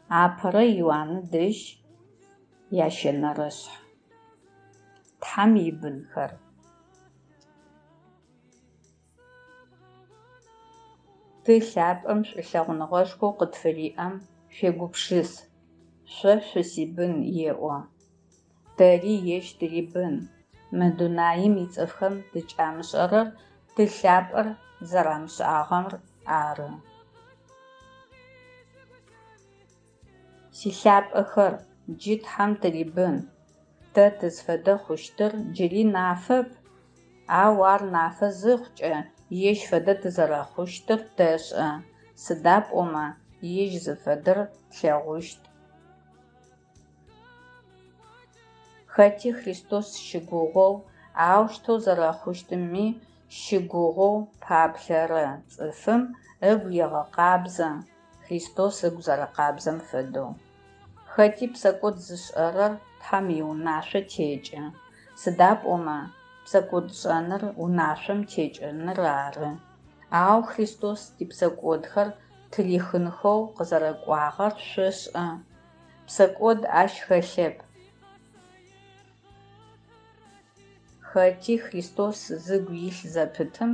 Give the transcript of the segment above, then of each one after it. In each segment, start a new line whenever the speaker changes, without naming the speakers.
Апэрэ Иоанны дэжь ящэнэрэшъхь. Тхьам ибынхэр. Ты лъапӏэм шӏулъэгъуныгъэшхоу къытфыриӏэм шъуегупшыс. Шъо шъусибын еӏо. Тэри ежь тырибын. Мы дунаим ицӏыфхэм тыкӏамышӏэрэр тылъапӏэр зэрамышӏагъэмэр ары. Силъапӏэхэр, джы тхьам тырибын. Тэ тызфэдэ хъущтыр джыри нафэп. Ау ар нафэ зыхъукӏэ, ежь фэдэ тызэрэхъущтыр тэшӏэ. Сыда пӏомэ ежь зыфэдэр тлъэгъущт. Хэти Христос щыгугъоу, аущтэу зэрэхъущтыми щыгугъоу паплъэрэ цӏыфым ыгу егъэкъабзэ, Христос ыгу зэрэкъабзэм фэдэу. Хэти псэкӏод зышӏэрэр тхьам иунашъо текӏы. Сыда пӏомэ псэкӏод шӏэныр унашъом текӏэныр ары. Ау Христос типсэкӏодхэр тырихынхэу къызэрэкӏуагъэр шъошӏэ. Псэкӏод ащ хэлъэп. Хэти Христос зыгу илъ зэпытым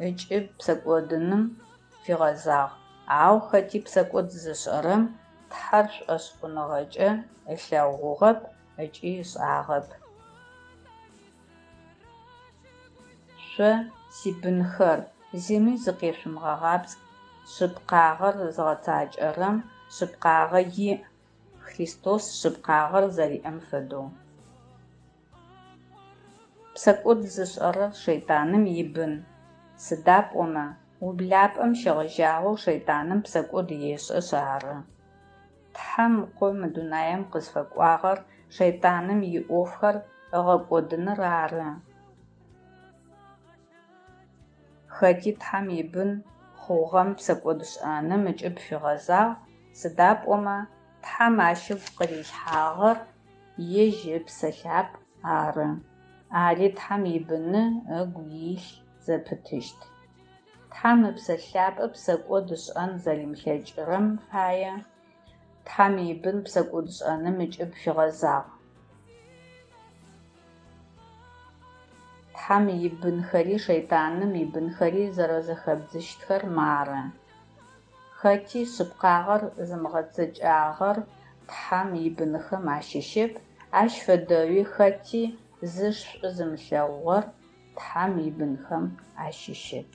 ыкӏи псэкӏодыным фигъэзагъ. Ау хэти псэкӏод зышӏэрэм тхьэр шӏошъхъуныгъэкӏэ ылъэгъугъэп ыкӏи ышӏагъэп. Шъо сибынхэр, зыми зыкъешъумгъэгъабз. Шъыпкъагъэр зыгъэтакӏэрэм шъыпкъагъэ иӏ. Христос шъыпкъагъэр зэриӏэм фэдэу. Псэкӏод зышӏэрэр шэйтӏаным ибын. Сыда пӏомэ ублапӏэм щегъэжьагъэу шэйтӏаным псэкӏод ешӏэшъ ары. Тхьам ыкъо мы дунаим къызфэкӏуагъэр шэйтӏаным иӏофхэр ыгъэкӏодыныр ары. Хэти тхьам ибын хъугъэм псэкӏод шӏэным ыкӏи пфигъэзагъ. Сыда пӏомэ тхьам ащыгу къырилъхьагъэр ежь ыпсэ лъапӏ ары. Ари тхьам ибыны ыгу илъ зэпытыщт. Тхьам ыпсэ лъапӏэ псэкӏод ышӏэн зэримылъэкӏырэм фае тхьам ибын псэкӏод шӏэным ыкӏи пфигъэзагъ. Тхьам ибынхэри шэйтӏаным ибынхэри зэрэзэхэбдзыщтхэр мары. Хэти шъыпкъагъэр зымыгъэцэкӏагъэр тхьам ибынхэм ащыщэп. Ащ фэдэуи хэти зышӏу зымылъэгъугъэр тхьам ибынхэм ащыщэп.